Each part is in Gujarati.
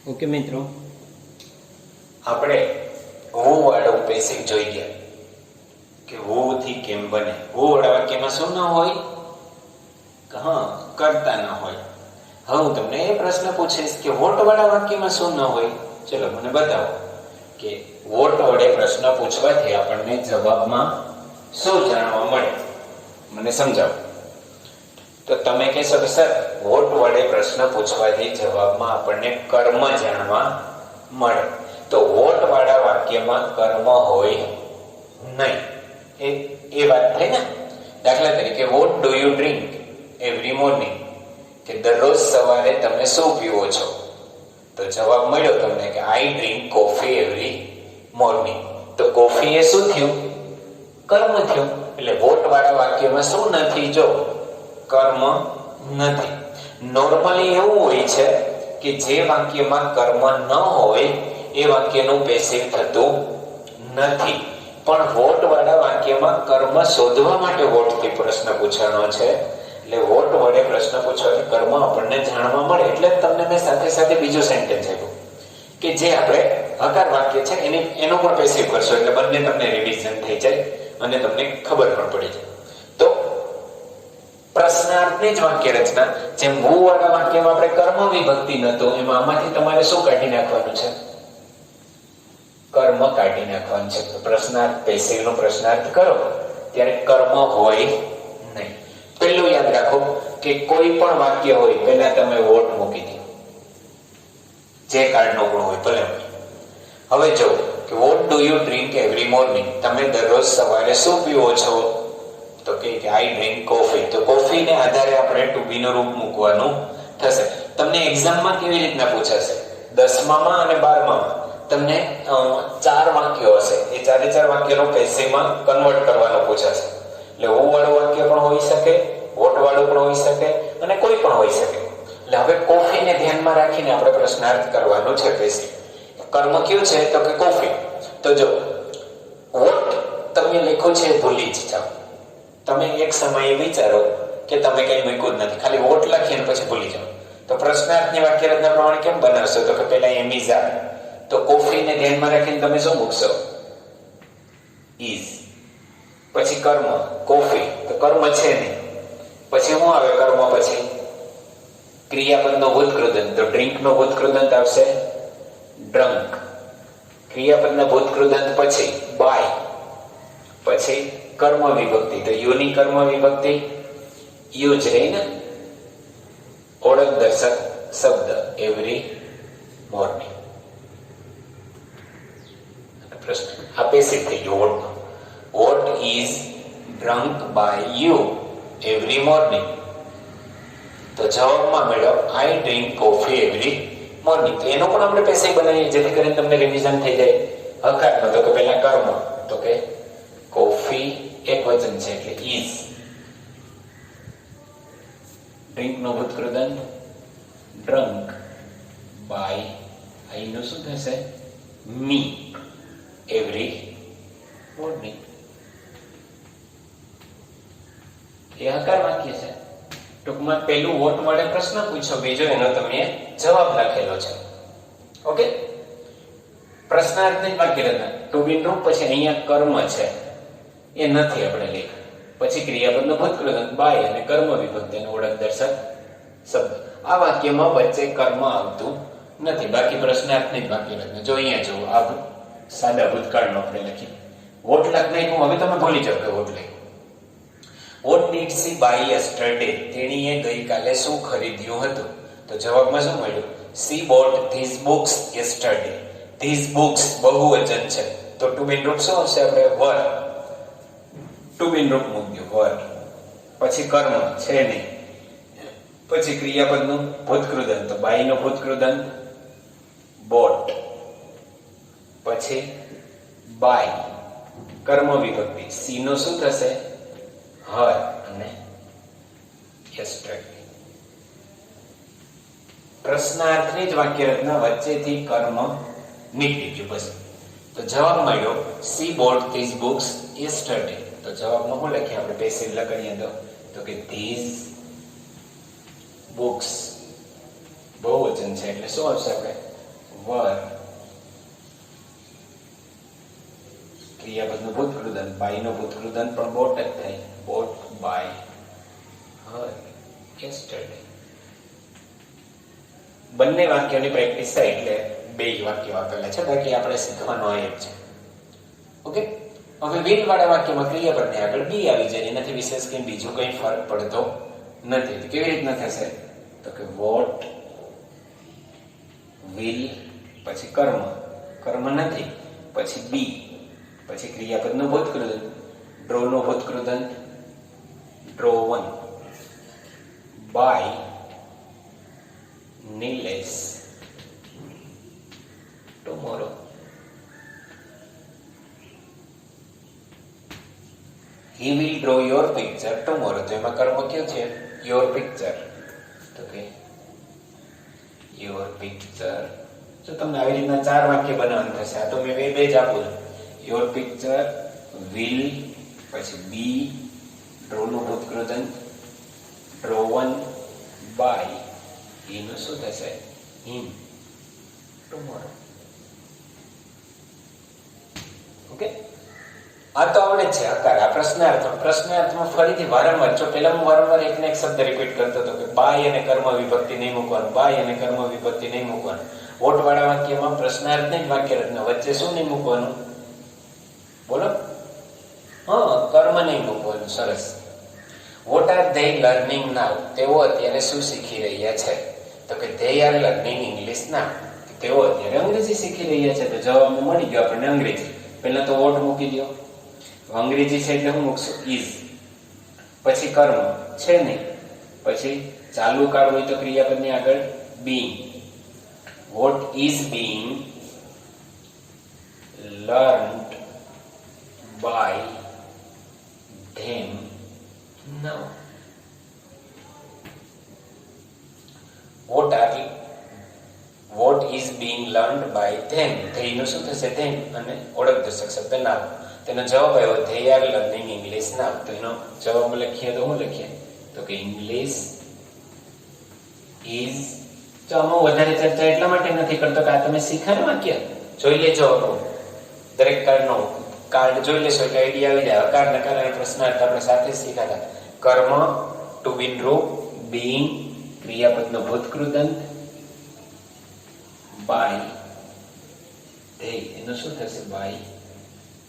ઓકે મિત્રો, આપણે હું વાળું પેસિવ જોઈ ગયા કે હું થી કેમ બને. હું વાળા વાક્યમાં શું ના હોય? કરતા ના હોય. હવે હું તમને એ પ્રશ્ન પૂછીશ કે વોટ વાળા વાક્યમાં શું ના હોય? ચલો મને બતાવો કે વોટ વડે પ્રશ્ન પૂછવાથી આપણને જવાબમાં શું જાણવા મળે, મને સમજાવો. તો તમે કહેશો કે સર, વોટ વડે પ્રશ્ન પૂછવાથી જવાબમાં આપણને કર્મ જાણવા મળે. તો વોટ વાળા વાક્યમાં કર્મ હોય નહીં. એ વાત થઈ ને. દાખલા તરીકે, what do you drink every morning, કે દરરોજ સવારે તમે શું પીવો છો? તો જવાબ મળ્યો તમને કે આઈ ડ્રિંક કોફી એવરી મોર્નિંગ. તો કોફી એ શું થયું? કર્મ થયું. એટલે વોટ વાળા વાક્યમાં શું નથી? જો કર્મ નથી. નોર્મલી એવું હોય છે કે જે વાક્યમાં કર્મ ન હોય એ વાક્યનું પેસિવ થતું નથી. પણ વોટ વાળા વાક્યમાં કર્મ શોધવા માટે વોટથી પ્રશ્ન પૂછવાનો છે. એટલે વોટ વડે પ્રશ્ન પૂછવાથી કર્મ આપણને જાણવા મળે. એટલે તમને મેં સાથે સાથે બીજું સેન્ટેન્સ આપ્યું કે જે આપણે હકાર વાક્ય છે એનું પણ પેસિવ કરશો, એટલે બંને તમને રિવિઝન થઈ જાય અને તમને ખબર પણ પડી જાય. તો પ્રશ્નાર્થની જ વાક્ય રચના, જેમ હું વાળા વાક્યમાં આપણે કર્મ વિભક્તિ નહોતું, એમાં આમાંથી તમારે શું કાઢી નાખવાનું છે? કર્મ કાઢી નાખવાનું છે. પ્રશ્નાર્થ, પેસિવ નો પ્રશ્નાર્થ કરો ત્યારે કર્મ હોય નહીં. પેલું યાદ રાખો કે કોઈ પણ વાક્ય હોય પહેલા તમે વોટ મૂકી દો, જે કાર્ડનો પણ હોય ભલે. હવે જો કે what do you drink every morning, તમે દરરોજ સવારે શું પીવો છો? તો કે આઈ ડ્રિંક કોફી. તો કોફીને આધારે આપણે ટુ બી નું રૂપ મૂકવાનું થશે. તમને એક્ઝામમાં કેવી રીતના પૂછાશે? 10માં અને 12માં તમને 4 વાક્યો હશે. એ 4 વાક્યનો પેસિવમાં કન્વર્ટ કરવાનો પૂછાશે. એટલે હું વાળું વાક્ય પણ હોઈ શકે, વોટ વાળું પણ હોઈ શકે અને કોઈ પણ હોઈ શકે. એટલે હવે કોફીને ધ્યાનમાં રાખીને આપણે પ્રશ્નાર્થ કરવાનો છે. પેસિવ કર્મ કયું છે? તો કે કોફી. તો જો વોટ તમે લખ્યું છે ભૂલી જ જાઓ. તમે એક સમયે વિચારો કે તમે કઈ મૂક્યું જ નથી, ખાલી વોટ લખીને પછી ભૂલી જાઓ. તો પ્રશ્નાર્થની વાક્ય રચના પ્રમાણે કેમ બનાવશો? તો કે પહેલા એમ ઇઝ આર. તો કોફીને ધ્યાનમાં રાખીને તમે શું મૂકશો? ઇઝ. પછી કર્મ કોફી, તો કર્મ છે નહીં. પછી શું આવે કર્મ પછી? ક્રિયાપદનો ભૂતકૃદંત. તો ડ્રિંક નો ભૂતકૃદંત આવશે ડ્રંક. ક્રિયાપદના ભૂતકૃદંત પછી બાય. પછી કર્મ વિભક્તિ. તો યુની કર્મ વિભક્તિ યુ જ રહી ને. ઓળખ દર્શક શબ્દ એવરી મોર્નિંગ. પ્રશ્ન આ પેસિવ થઈ ગયો. What is drunk by you every morning. તો જવાબમાં મળ્યો I drink coffee every morning. તો એનો પણ આપણે પેસિવ બનાવીએ જેથી કરીને તમને રિવિઝન થઈ જાય. હકારમાં તો કે પહેલા કર્મ, તો કે કોફી એક વચન છે એટલે ઇઝ. ડ્રિંક નો ભૂતકૃદંત ડ્રંક બાય, અહીંનું શું થશે? મી એવરી મોર્નિંગ. એ હકાર વાક્ય છે. ટૂંકમાં પેલું વોટ વડે પ્રશ્ન પૂછો, બીજો એનો તમે જવાબ લખેલો છે. ઓકે. પ્રશ્નાર્થની વાક્ય રચના ટુ બી રૂપ. પછી અહીંયા કર્મ છે એ નથી આપણે લખ્યું. પછી ક્રિયાપદનો ભૂતકૃદંત બાય અને કર્મ વિભક્તિનો ઓળખ દર્શક શબ્દ. આ વાક્યમાં વચ્ચે કર્મ આવતું નથી. બાકી પ્રશ્નાર્થની વાક્ય રચના જો અહીંયા જુઓ. આ સાદા ભૂતકાળનો આપણે લખી વોટ લખ નાખ્યું. હવે તમે ભૂલી જાઓ કે વોટ લખ્યું. What did she buy yesterday, તેણીએ ગઈકાલે શું ખરીદ્યું હતું? તો જવાબમાં શું મળ્યું? She bought these books yesterday. These books બહુવચન છે, તો ટુ બી રૂપ શું હશે? આપણે વર. ટુ બી રૂપ મૂક્યું વર. પછી કર્મ છે નહીં. પછી ક્રિયાપદનું ભૂતકૃદંત, તો બાયનું ભૂતકૃદંત બોટ. પછી બાય કર્મ વિભક્તિ. સી નું શું થશે? હર અને યસ્ટરડે. પ્રશ્નાર્થની જ વાક્ય રચના વચ્ચેથી કર્મ નીકળી ગયું. બસ. તો જવાબ મળ્યો she bought these books yesterday. તો જવાબમાં શું લખીએ આપણે? પેસિવ લખીએ તો કે ધીઝ બુક્સ બહુવચન છે એટલે શું આવશે? આપણે વર ક્રિયાપદનું ભૂતકૃદન, બાયનું ભૂતકૃદન પણ બોટ જ થાય, બોટ બાય હર yesterday. બંને વાક્યોની પ્રેક્ટિસ થાય એટલે બે વાક્યો આપેલા છે, બાકી આપણે શીખવાનું આ એક છે. ઓકે, હવે વિલ વાળા વાક્યમાં ક્રિયાપદની આગળ બી આવી જાય, એનાથી વિશેષ કંઈ બીજું કંઈ ફરક પડતો નથી. કેવી રીતના થશે? તો કે વોટ વિલ પછી કર્મ, કર્મ નથી, પછી બી, પછી ક્રિયાપદનું ભૂતકૃદન, ડ્રો નું ભૂતકૃદન ડ્રોવન, by Nilesh tomorrow. He will draw your picture tomorrow. તો એમાં કર્મ કયો છે? Your picture. તો કે your picture. જો તમને આવી રીતના ચાર વાક્ય બનાવવાનું થશે, આ તો મેં બે જ આપું છું. Your picture, will, પછી be, draw નું ભૂતકૃદન, drawn by, એનું શું થશે? him tomorrow. ઓકે, આ તો આવડે છે આકાર. આ પ્રશ્નાર્થમાં ફરીથી વારંવાર, જો પેલા હું વારંવાર એકને એક શબ્દ રિપીટ કરતો હતો કે બાય અને કર્મ વિભક્તિ નહીં મૂકવાનું, બાય અને કર્મ વિભક્તિ નહીં મૂકવાનું. વોટ વાળા વાક્યમાં પ્રશ્નાર્થની જ વાક્ય રચના, વચ્ચે શું નહીં મૂકવાનું? બોલો. હા, કર્મ નહીં મૂકવાનું. સરસ. વોટ આર ધે લર્નિંગ નાઉ? તેઓ અત્યારે શું શીખી રહ્યા છે? તો કે ધે આર લર્નિંગ ઇંગ્લિશ નાઉ. તેઓ અત્યારે અંગ્રેજી શીખી રહ્યા છે. તો જવાબ મળી ગયો આપણને અંગ્રેજી. પહેલા તો વોટ મૂકી દો, અંગ્રેજી છે એટલે હું મૂકશું? ઇઝ. પછી કર્મ છે નહીં, પછી ચાલુ કાળ હોય તો ક્રિયાપદની આગળ being. What is being learned by them now. What is being learned by them? They નું શું થશે? them અને ઓળખદર્શક શબ્દ નાઉ. તેનો જવાબ આવ્યો they are learning English now. તો એનો જવાબ લખીએ તો શું લખીએ? તો કે English is. તો આમાં વધારે ચર્ચા એટલા માટે નથી કરતો કે આ તમે શીખ્યા વાક્ય જોઈ લેજો. દરેક કાર્ડ જોઈ લેશો એટલે આઈડિયા આવી જાય. અકાર નકાર અને પ્રશ્નાર્થ આપણે સાથે શીખ્યા હતા. કર્મ ટુ બી ટ્રુ, બીઈંગ ક્રિયાપદનું ભૂતકૃદન, બાય ધે એનું શું થશે? By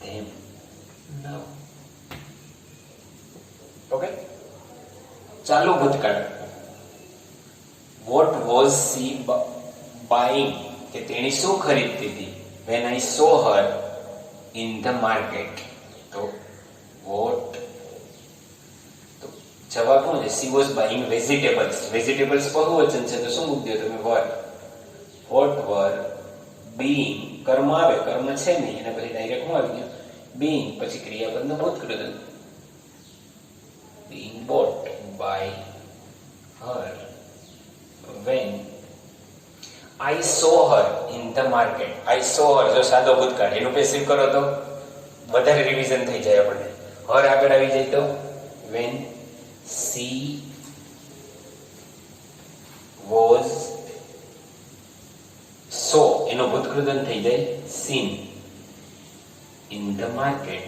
them now. ઓકે, ચાલુ ભૂતકાળ. What was she buying? કે તેણી શું ખરીદતી હતી? when I saw her in the market. તો વોટ, તો જવાબ શું છે? she was buying vegetables. vegetables બહુવચન છે તો શું મૂકી દો તમે? were. what were being, કર્મ આવે, કર્મ છે નહીં, અને પછી ડાયરેક્ટ શું આવી ગયું? being, પછી ક્રિયાપદનું ભૂતકૃદન being bought by her when I saw her in the market. I saw her જો સાદો ભૂતકાળ, એનું પેસિવ કરો તો વધારે રિવિઝન થઈ જાય આપણને. her આગળ આવી જાય તો when she was saw એનું ભૂતકૃદન થઈ જાય seen in the market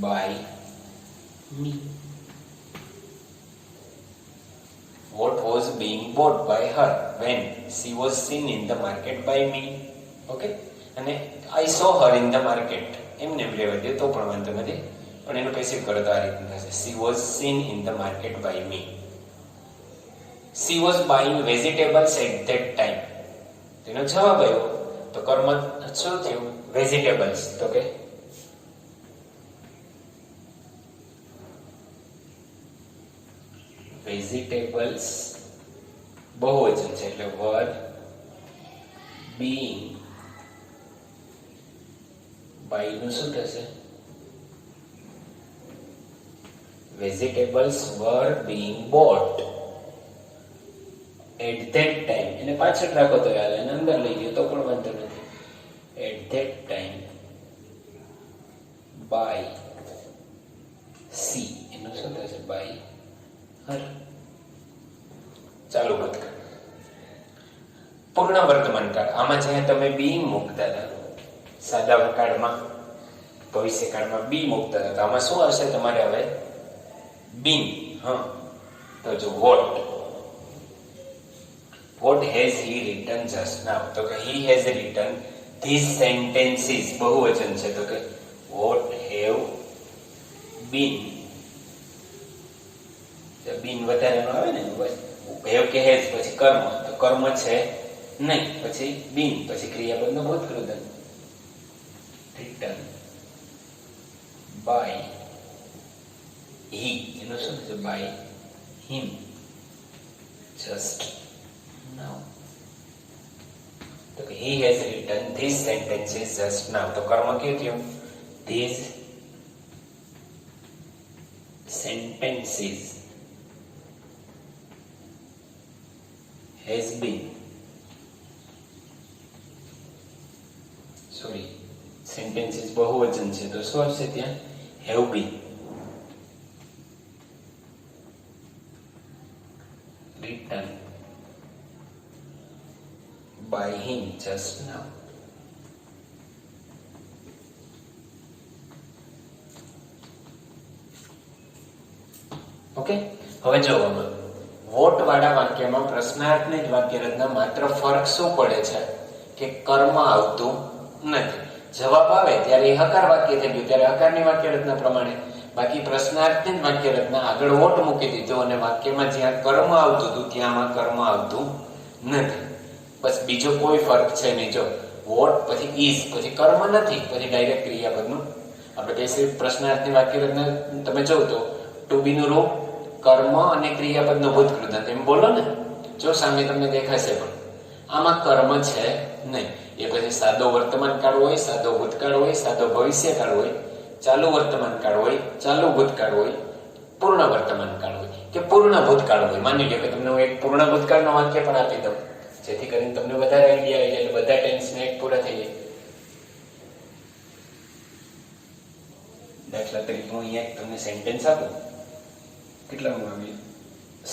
by me. What was being bought by her when she was seen in the market by me. Okay, અને I saw her in the market એમને લેવા દે તો પણ વાંધો નથી, પણ એનું પેસિવ કરો તો આ રીતનું થશે she was seen in the market by me. she was buying vegetables at that time. તેનો જવાબ આવ્યો તો કર્મ શું થયું? vegetables. તો કે vegetables બહુવચન છે એટલે were being, by નું શું થશે? vegetables were being bought at that time. એને પાછળ રાખો તો યાર, એને અંદર લઈ ગયો તો પણ વાંધો નથી. at that time by she એનું શું થશે? by her. ચાલુ ભૂતકાળ. પૂર્ણ વર્તમાન કાળ, આમાં જ્યાં તમે બી મૂકતા હતા, સાદા કાળમાં ભવિષ્યકાળમાં બી મૂકતા હતા, આમાં શું આવશે તમારે હવે? બીન. હા, તો જો what has he written just now? તો કે he has written these sentences, બહુવચન છે, તો કે what have been. બીન વધારે નો આવે ને, have કે has પછી કર્મ, તો કર્મ છે નહીં, પછી બીન, પછી ક્રિયાપદનું ભૂતકૃદન. written by he, એનું શું છે? by him just now. તો કે he has written these sentences just now. તો કર્મ કયું થયું? these sentences has been, sorry, sentences બહુવચન છે, તો શું આવશે ત્યાં? have been written by him just now. Okay, હવે જો વોટ વાળા વાક્યમાં પ્રશ્નાર્થની જ વાક્ય રચના માત્ર ફરક શું પડે છે કે કર્મ આવતું નથી. જવાબ આવે ત્યારે એ હકાર વાક્ય થઈ ગયું, ત્યારે હકારની વાક્ય રચના પ્રમાણે. બાકી પ્રશ્નાર્થની જ વાક્ય રચના આગળ વોટ મૂકી દીધો અને વાક્યમાં જ્યાં કર્મ આવતું હતું ત્યાંમાં કર્મ આવતું નથી. બસ બીજો કોઈ ફરક છે નહીં. જો વોટ પછી ઇઝ પછી કર્મ નથી, પછી ડાયરેક્ટ ક્રિયાપદનું આપણે કહીએ પ્રશ્નાર્થની વાક્ય રચના તમે જો તો ટુ બી નું રૂપ, કર્મ અને ક્રિયાપદનું ભૂતકૃદન એમ બોલો ને, જો સામે તમને દેખાશે, પણ આમાં કર્મ છે નહીં. એ પછી સાદો વર્તમાન કાળ હોય, સાદો ભૂતકાળ હોય, સાદો ભવિષ્યકાળ હોય, ચાલુ વર્તમાન કાળ હોય, ચાલુ ભૂતકાળ હોય, પૂર્ણ વર્તમાન કાળ હોય કે પૂર્ણ ભૂતકાળ હોય. માની લો કે તમને હું એક પૂર્ણ ભૂતકાળનો વાક્ય પણ આપી દઉં, જેથી કરીને તમને વધારે આઈડિયા આવી જાય, એટલે બધા ટેન્સને એક પૂરા થઈ જાય. દાખલા તરીકે હું અહીંયા તમને સેન્ટેન્સ આપું, કેટલામાં આવ્યું?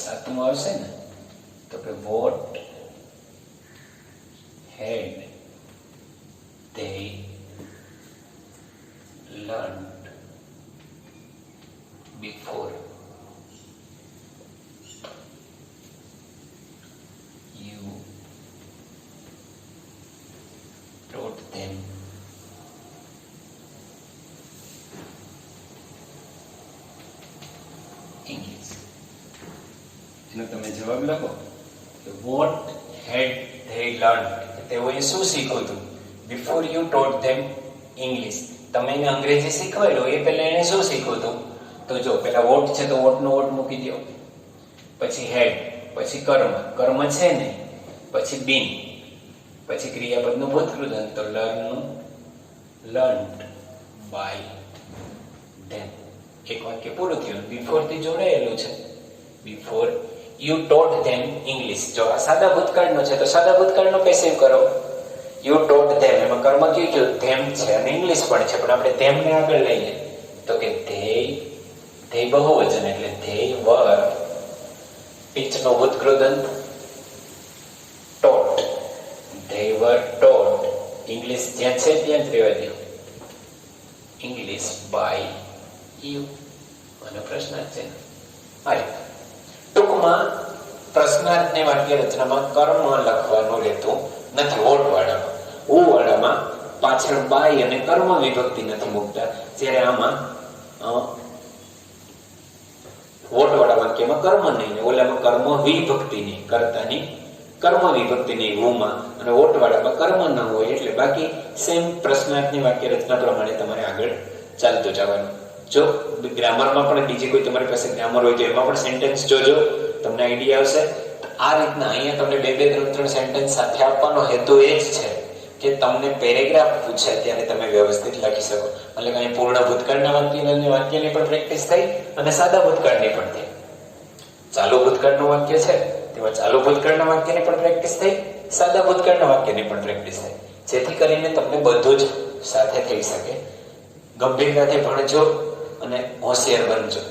7મું આવશે ને. તો કે vote had they learned before you taught them English? એનો તમે જવાબ લખો કે what had they learned, તેઓએ શું શીખ્યું હતું? Before you taught them English, તમે એને અંગ્રેજી શીખવાડ્યું એ પહેલા એને શું શીખ્યું હતું? તો જો પેલા વોટ છે તો વોટ નો વોટ મૂકી દો, પછી હેડ, પછી કર્મ, કર્મ છે ને, પછી બીન, પછી ક્રિયાપદનું ભૂતકૃદન, તો લર્ન્ડ બાય ધેમ. એક વાક્ય પૂરું થયું. બિફોર થી જોડાયેલું છે, before you taught them English. જો આ સાદા ભૂતકાળનો છે તો સાદા ભૂતકાળનો પેસિવ કરો. યુ ટોટ ધેમ, એમાં કર્મ કયું થયું? ધેમ છે અને ઇંગ્લિશ પણ છે, પણ આપણે ધેમને આગળ લઈએ તો કે ધેય બહુવચન એટલે ધેય વર, ટીચનો ભૂતકૃદન taught, they were taught English, જ્યાં છે ત્યાં જ રહેવા દો, ઇંગ્લિશ બાય યુ. અને પ્રશ્નાર્થ છે આ રીતે. ટૂંકમાં પ્રશ્નાર્થની વાક્ય રચનામાં કર્મ લખવાનું રહેતું નથી. વોટ વાળામાં, ઉ વાળામાં પાછળ બાય અને કર્મ વિભક્તિ નથી મૂકતા, જ્યારે આમાં વોટ વાળા વાક્યમાં કર્મ નહીં, ઓલામાં કર્મ વિભક્તિ નહીં, કર્તાની કર્મ વિભક્તિ નહીં ઉમાં, અને વોટ વાળામાં કર્મ ન હોય. એટલે બાકી સેમ પ્રશ્નાર્થની વાક્ય રચના પ્રમાણે તમારે આગળ ચાલતું જવાનું. જો ગ્રામરમાં પણ બીજી કોઈ તમારી પાસે ગ્રામર હોય તો એમાં પણ સેન્ટેન્સ જોજો, તમને આઈડિયા આવશે. આ રીતના અહીંયા તમને 2-3 સેન્ટેન્સ સાથે આપવાનો હેતુ એ જ છે કે તમને પેરેગ્રાફ પૂછે ત્યારે તમે વ્યવસ્થિત લખી શકો. એટલે કે અહીં પૂર્ણ ભૂતકાળના વાક્યની પણ પ્રેક્ટિસ થઈ અને સાદા ભૂતકાળની પણ થઈ. ચાલુ ભૂતકાળનું વાક્ય છે તેમાં ચાલુ ભૂતકાળના વાક્યની પણ પ્રેક્ટિસ થઈ, સાદા ભૂતકાળના વાક્યની પણ પ્રેક્ટિસ થઈ, જેથી કરીને તમને બધું જ સાથે થઈ શકે. ગંભીરતાથી ભણજો અને હોશિયાર બનજો.